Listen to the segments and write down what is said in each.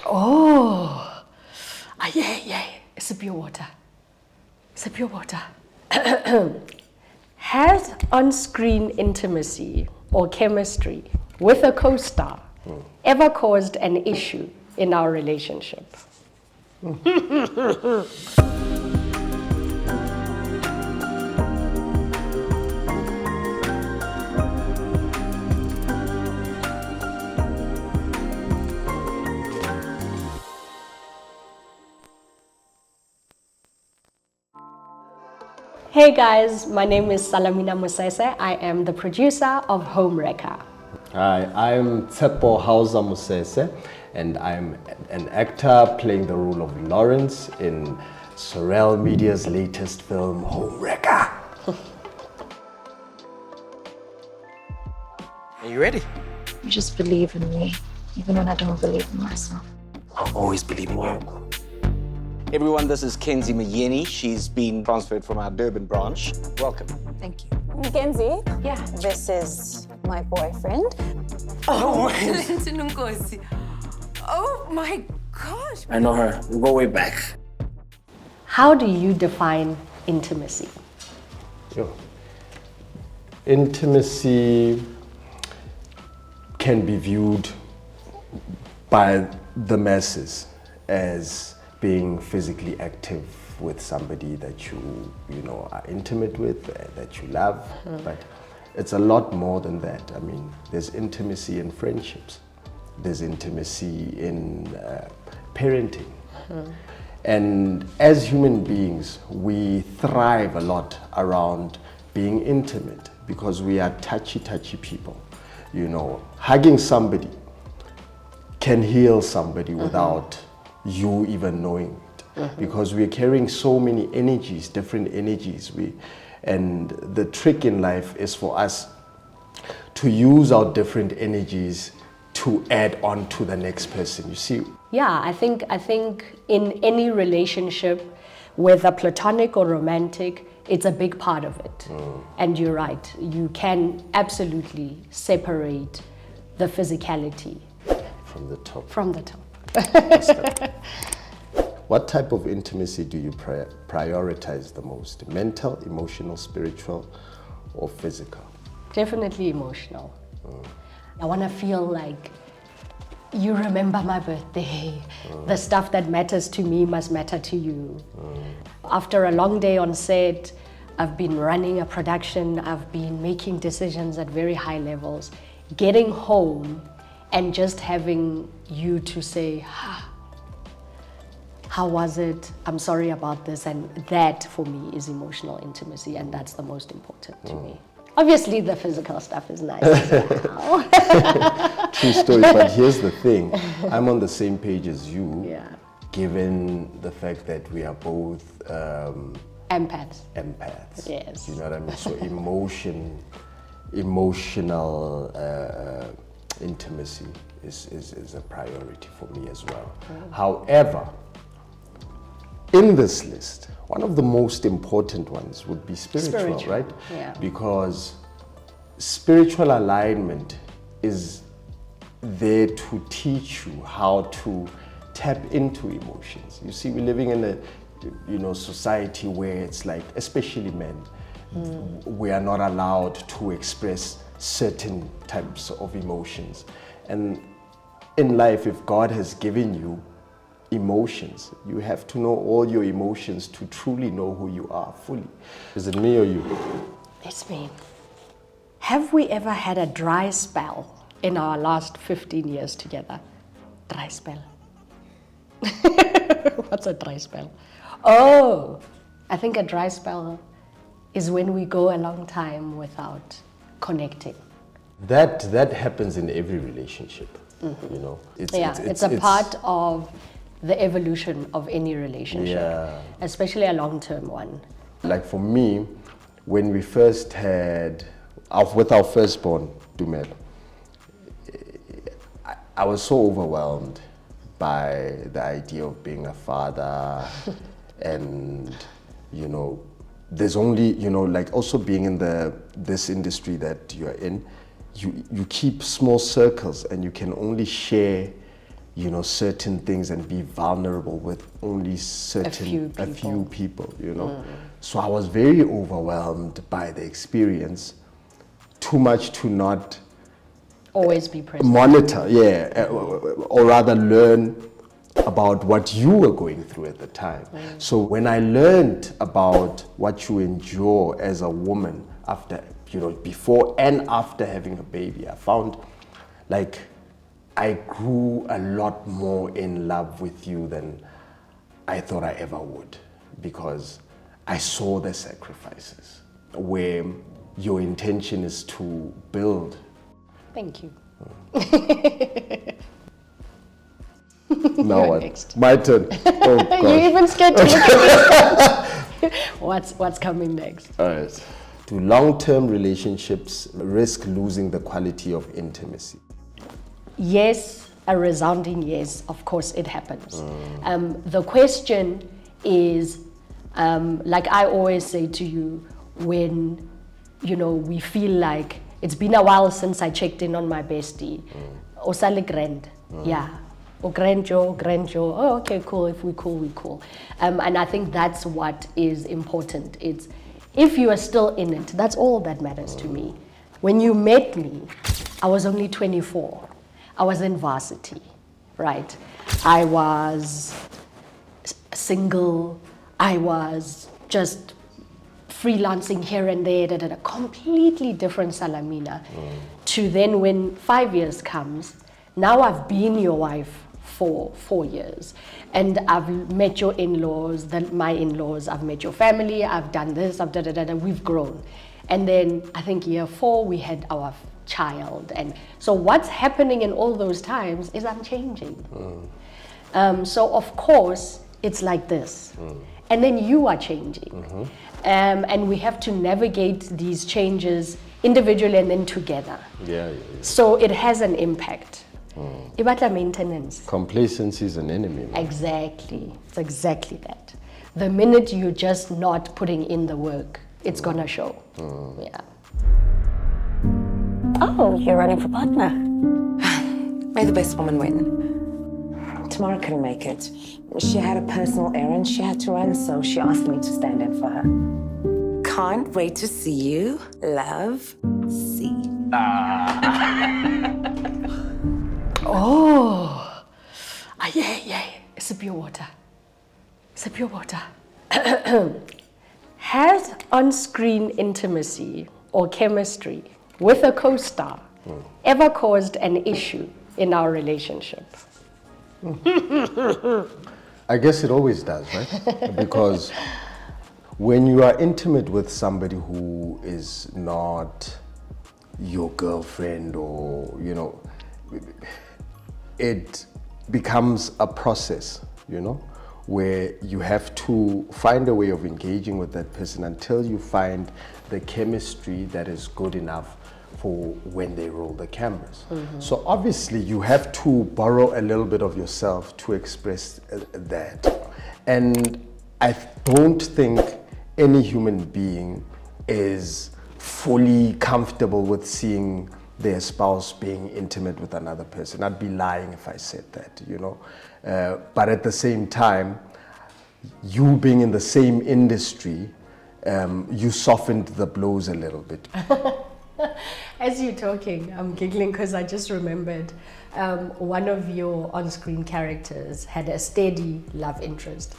Oh, yeah. It's a pure water. Has on-screen intimacy or chemistry with a co-star ever caused an issue in our relationship? Hey guys, my name is Salamina Mosese. I am the producer of Homewrecker. Hi, I'm Tshepo Howza Mosese, and I'm an actor playing the role of Lawrence in Sorrel Media's latest film, Homewrecker. Are you ready? You just believe in me, even when I don't believe in myself. I'll always believe in you. Everyone, this is Kenzie Mayeni. She's been transferred from our Durban branch. Welcome. Thank you. Kenzie? Yeah. This is my boyfriend. Oh, Oh my gosh. I know her. We go way back. How do you define intimacy? Intimacy can be viewed by the masses as being physically active with somebody that you are intimate with, that you love, but it's a lot more than that. I mean, there's intimacy in friendships, there's intimacy in parenting, and as human beings, we thrive a lot around being intimate because we are touchy people. Hugging somebody can heal somebody without you even knowing it, because we're carrying so many energies, different energies. And the trick in life is for us to use our different energies to add on to the next person. You see? Yeah, I think in any relationship, whether platonic or romantic, it's a big part of it. And you're right, you can absolutely separate the physicality From the top. from the top. What type of intimacy do you prioritize the most? Mental, emotional, spiritual, or physical? Definitely emotional. I want to feel like you remember my birthday. The stuff that matters to me must matter to you. After a long day on set, I've been running a production, I've been making decisions at very high levels. Getting home and just having you to say, how was it? I'm sorry about this. And that for me is emotional intimacy, and that's the most important to me. Obviously the physical stuff is nice as well. True story, but here's the thing. I'm on the same page as you, given the fact that we are both Empaths. Yes. You know what I mean? So emotional intimacy is a priority for me as well. However, in this list, one of the most important ones would be spiritual. Right? Yeah. Because spiritual alignment is there to teach you how to tap into emotions. You see, we're living in a society where it's like, especially men, we are not allowed to express certain types of emotions. And in life, if God has given you emotions, you have to know all your emotions to truly know who you are fully. Is it me or you? It's me. Have we ever had a dry spell in our last 15 years together? Dry spell. What's a dry spell? Oh, I think a dry spell is when we go a long time without connecting. That happens in every relationship. It's a part of the evolution of any relationship, especially a long-term one. Like for me, when we first had, with our firstborn, Dumelo, I was so overwhelmed by the idea of being a father and, there's only, like also being in this industry that you're in, you keep small circles and you can only share you know, certain things and be vulnerable with only a few people, you know. So I was very overwhelmed by the experience, too much to not Always be present. monitor, or rather learn about what you were going through at the time. So when I learned about what you endure as a woman after, you know, before and after having a baby, I found like I grew a lot more in love with you than I thought I ever would, because I saw the sacrifices where your intention is to build. Thank you. Now You're what? next. My turn. Oh You gosh. even scared to look at what's coming next? All right. Do long-term relationships risk losing the quality of intimacy? Yes, a resounding yes. Of course, it happens. The question is, like I always say to you, when you know we feel like it's been a while since I checked in on my bestie. Osale grand, yeah. Or grandjo. Oh, okay, cool. If we cool, we cool. And I think that's what is important. It's if you are still in it, that's all that matters to me. When you met me, I was only 24. I was in varsity, right? I was single. I was just freelancing here and there, a completely different Salamina. To then when 5 years comes, now I've been your wife for 4 years, and I've met your in-laws, my in-laws, I've met your family, I've done this, I've we've grown. And then I think year 4 we had our child, and so what's happening in all those times is I'm changing. So of course it's like this, and then you are changing, and we have to navigate these changes individually and then together. So it has an impact. Ibatla maintenance. Complacency is an enemy. Man. Exactly. It's exactly that. The minute you're just not putting in the work, it's gonna show. Yeah. Oh, you're running for partner. May the best woman win. Tamara couldn't make it. She had a personal errand she had to run, so she asked me to stand in for her. Can't wait to see you. Love, C. Oh, yeah. Sip your water. Sip your water. Has on-screen intimacy or chemistry with a co-star ever caused an issue in our relationship? I guess it always does, right? Because when you are intimate with somebody who is not your girlfriend, or, you know, it becomes a process, you know, where you have to find a way of engaging with that person until you find the chemistry that is good enough for when they roll the cameras. So obviously you have to borrow a little bit of yourself to express that. And I don't think any human being is fully comfortable with seeing their spouse being intimate with another person. I'd be lying if I said that, you know. But at the same time, you being in the same industry, you softened the blows a little bit. As you're talking, I'm giggling because I just remembered one of your on-screen characters had a steady love interest,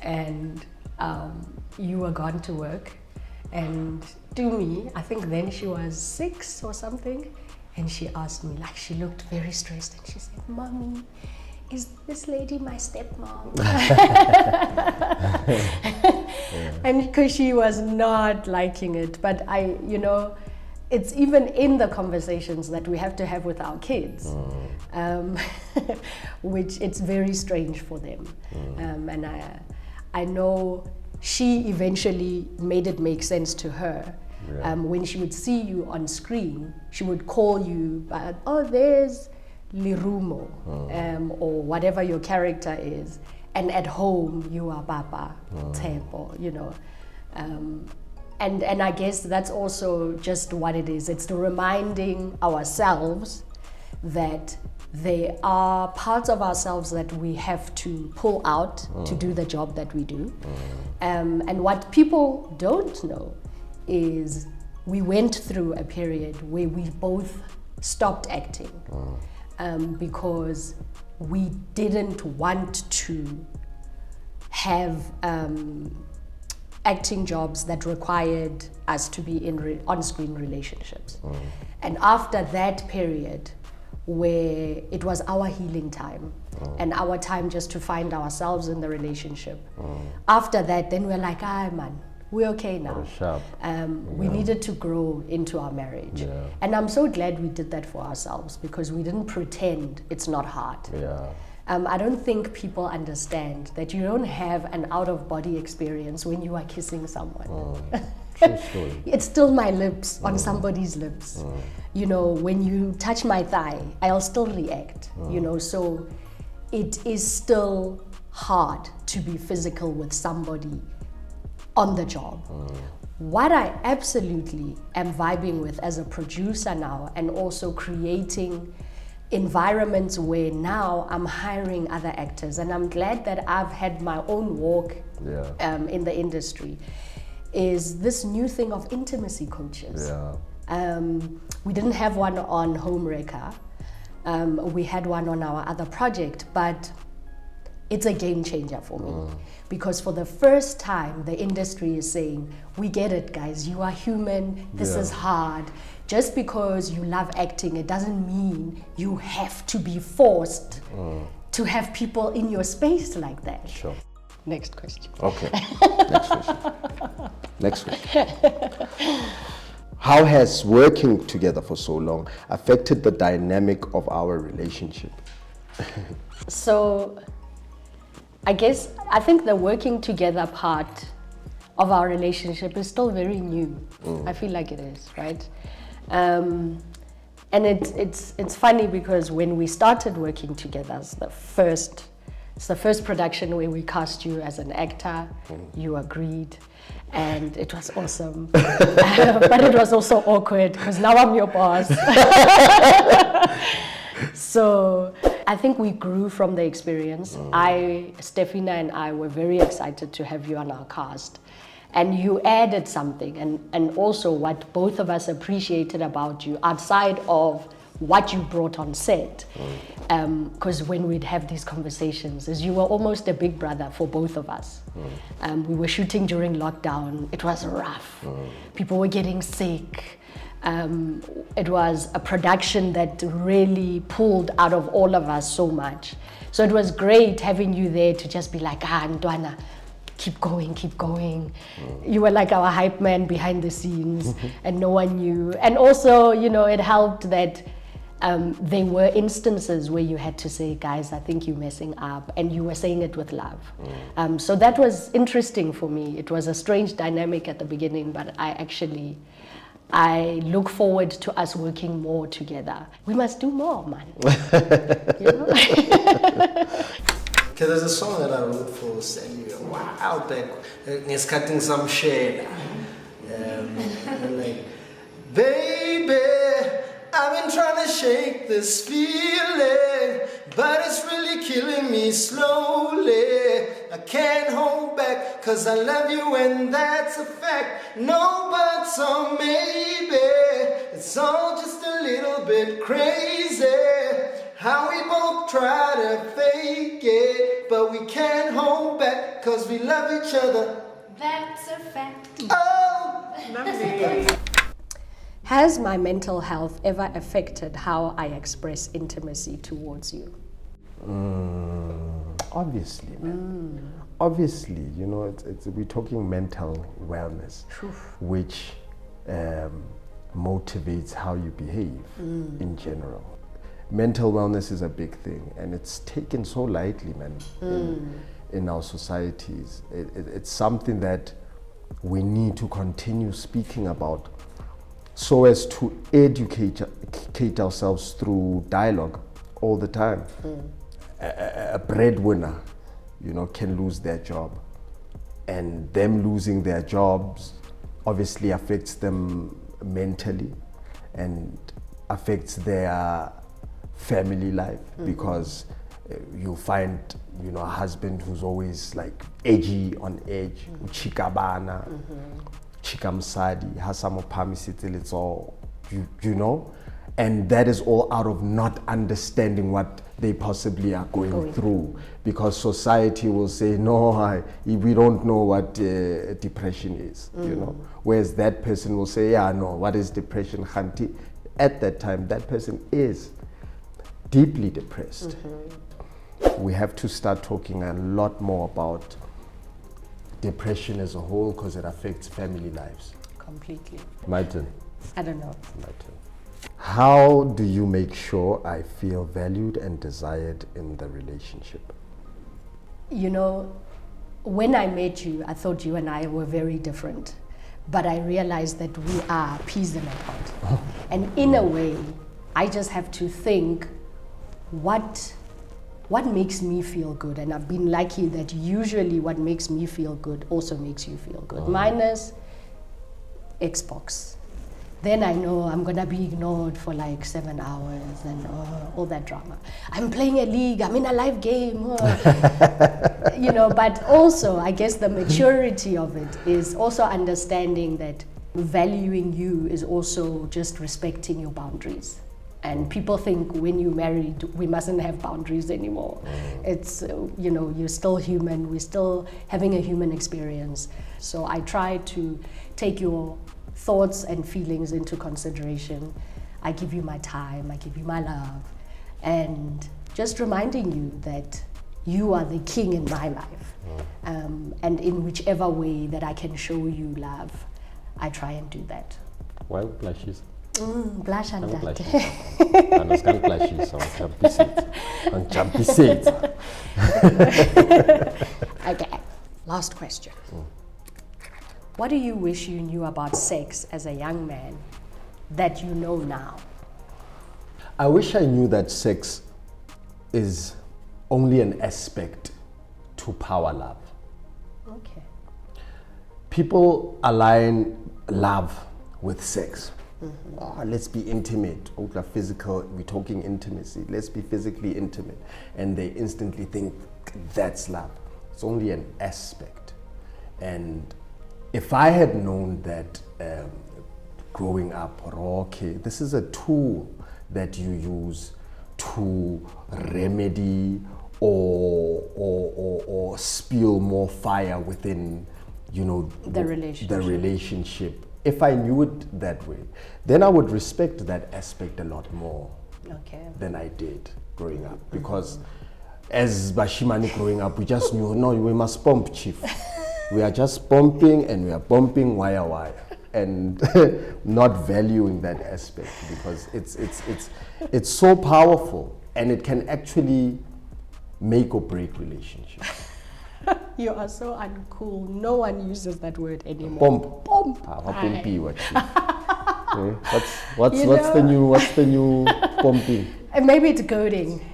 and you were gone to work, and to me, I think then she was 6 or something, and she asked me, like, she looked very stressed, and she said, "Mommy, is this lady my stepmom?" And because she was not liking it, but you know, it's even in the conversations that we have to have with our kids, which it's very strange for them. And I know she eventually made it make sense to her. When she would see you on screen, she would call you, "Oh, there's Lirumo," or whatever your character is. And at home, you are Papa, Tshepo, you know. And I guess that's also just what it is. It's the reminding ourselves that there are parts of ourselves that we have to pull out to do the job that we do. And what people don't know is we went through a period where we both stopped acting because we didn't want to have acting jobs that required us to be in on-screen relationships. And after that period, where it was our healing time and our time just to find ourselves in the relationship. After that, then we're like, man, we're okay now. We needed to grow into our marriage. And I'm so glad we did that for ourselves because we didn't pretend it's not hard. I don't think people understand that you don't have an out-of-body experience when you are kissing someone. True story. It's still my lips on somebody's lips. You know, when you touch my thigh, I'll still react, you know, so it is still hard to be physical with somebody on the job. What I absolutely am vibing with as a producer now, and also creating environments where now I'm hiring other actors, and I'm glad that I've had my own walk in the industry, is this new thing of intimacy coaches. We didn't have one on Homewrecker. We had one on our other project, but it's a game changer for me because for the first time the industry is saying, we get it guys, you are human, this is hard. Just because you love acting, it doesn't mean you have to be forced to have people in your space like that. Sure. Next question. Okay. Next question. How has working together for so long affected the dynamic of our relationship? So, I think the working together part of our relationship is still very new. I feel like it is, right? And it's funny because when we started working together, it's the first production where we cast you as an actor. You agreed, and it was awesome. But it was also awkward because now I'm your boss. So I think we grew from the experience. Stephina and I were very excited to have you on our cast. And you added something, and also what both of us appreciated about you outside of what you brought on set. Because when we'd have these conversations, is you were almost a big brother for both of us. We were shooting during lockdown. It was rough. People were getting sick. It was a production that really pulled out of all of us so much. So it was great having you there to just be like, Ntwana, keep going, keep going. You were like our hype man behind the scenes and no one knew. And also, you know, it helped that there were instances where you had to say, guys, I think you're messing up, and you were saying it with love. So that was interesting for me. It was a strange dynamic at the beginning, but I look forward to us working more together. We must do more, man. You know? Okay, there's a song that I wrote for Samuel a while back. It's cutting some shade. And like, baby, I've been trying to shake this feeling, but it's really killing me slowly. I can't hold back, 'cause I love you and that's a fact. No buts or maybe, it's all just a little bit crazy. How we both try to fake it, but we can't hold back, 'cause we love each other. That's a fact. Oh, lovely. Has my mental health ever affected how I express intimacy towards you? Obviously, man. Obviously, you know, we're talking mental wellness, which motivates how you behave in general. Mental wellness is a big thing, and it's taken so lightly, man, in our societies. It's something that we need to continue speaking about, so as to educate ourselves through dialogue all the time. A breadwinner, you know, can lose their job, and them losing their jobs obviously affects them mentally and affects their family life, because you find, you know, a husband who's always like edgy, on edge, uchikabana, chikamsadi, hasamo pamisiti, it's all, you know, and that is all out of not understanding what they possibly are going through, because society will say, no, we don't know what depression is, you know, whereas that person will say, yeah, no, what is depression, Khanti? At that time, that person is deeply depressed. We have to start talking a lot more about depression as a whole, because it affects family lives. Completely. My turn. I don't know. My turn. How do you make sure I feel valued and desired in the relationship? You know, when I met you, I thought you and I were very different. But I realized that we are peas in a pod. And in a way, I just have to think, what makes me feel good? And I've been lucky that usually what makes me feel good also makes you feel good. Minus Xbox. Then I know I'm gonna be ignored for like 7 hours and all that drama. I'm playing a league, I'm in a live game. You know, but also I guess the maturity of it is also understanding that valuing you is also just respecting your boundaries. And people think when you're married, we mustn't have boundaries anymore. It's, you know, you're still human, we're still having a human experience. So I try to take your thoughts and feelings into consideration. I give you my time, I give you my love, and just reminding you that you are the king in my life. And in whichever way that I can show you love, I try and do that. Why blushes? Blush and that. Okay, last question. What do you wish you knew about sex as a young man that you know now? I wish I knew that sex is only an aspect to power love. Okay. People align love with sex. Let's be intimate. Physical, we're talking intimacy. Let's be physically intimate. And they instantly think that's love. It's only an aspect. And if I had known that growing up, okay, this is a tool that you use to remedy or spill more fire within, you know, the relationship. If I knew it that way, then I would respect that aspect a lot more than I did growing up. Because as Bashimani growing up, we just knew, no, we must pump, chief. We are just pumping, and we are pumping wire, and not valuing that aspect, because it's so powerful, and it can actually make or break relationships. You are so uncool. No one uses that word anymore. Pump. What's the new pumping? And maybe it's goading.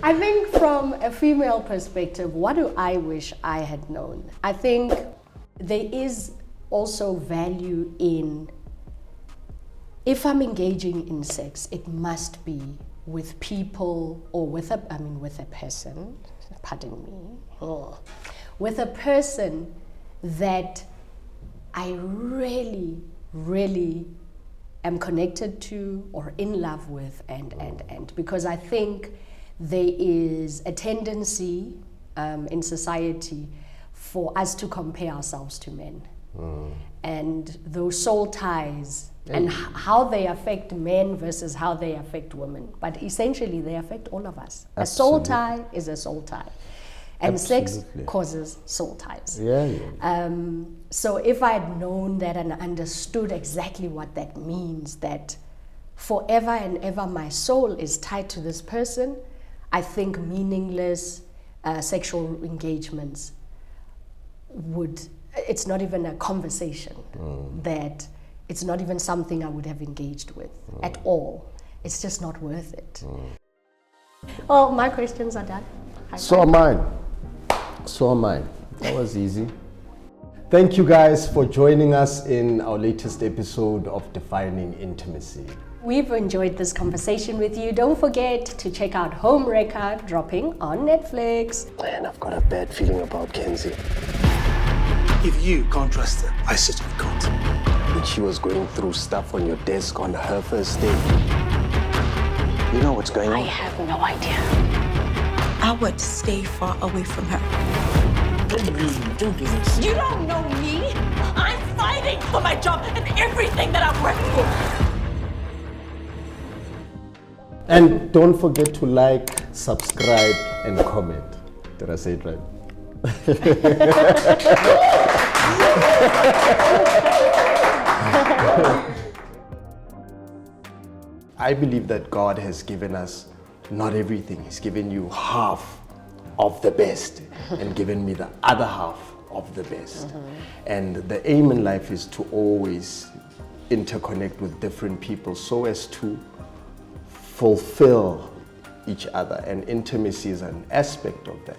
I think from a female perspective, what do I wish I had known? I think there is also value in, if I'm engaging in sex, it must be with people or with a person, pardon me, with a person that I really, really am connected to or in love with, and because I think there is a tendency in society for us to compare ourselves to men. And those soul ties and how they affect men versus how they affect women. But essentially they affect all of us. Absolutely. A soul tie is a soul tie. And sex causes soul ties. So if I had known that and understood exactly what that means, that forever and ever my soul is tied to this person, I think meaningless sexual engagements it's not even a conversation, that it's not even something I would have engaged with at all. It's just not worth it. Well, my questions are done. So are mine. That was easy. Thank you guys for joining us in our latest episode of Defining Intimacy. We've enjoyed this conversation with you. Don't forget to check out Homewrecker, dropping on Netflix. Man, I've got a bad feeling about Kenzie. If you can't trust her, I certainly can't. When she was going through stuff on your desk on her first day. You know what's going on? I have no idea. I would stay far away from her. Don't do this. You don't know me. I'm fighting for my job and everything that I've worked for. And don't forget to like, subscribe, and comment. Did I say it right? I believe that God has given us not everything. He's given you half of the best and given me the other half of the best. And the aim in life is to always interconnect with different people so as to fulfill each other, and intimacy is an aspect of that.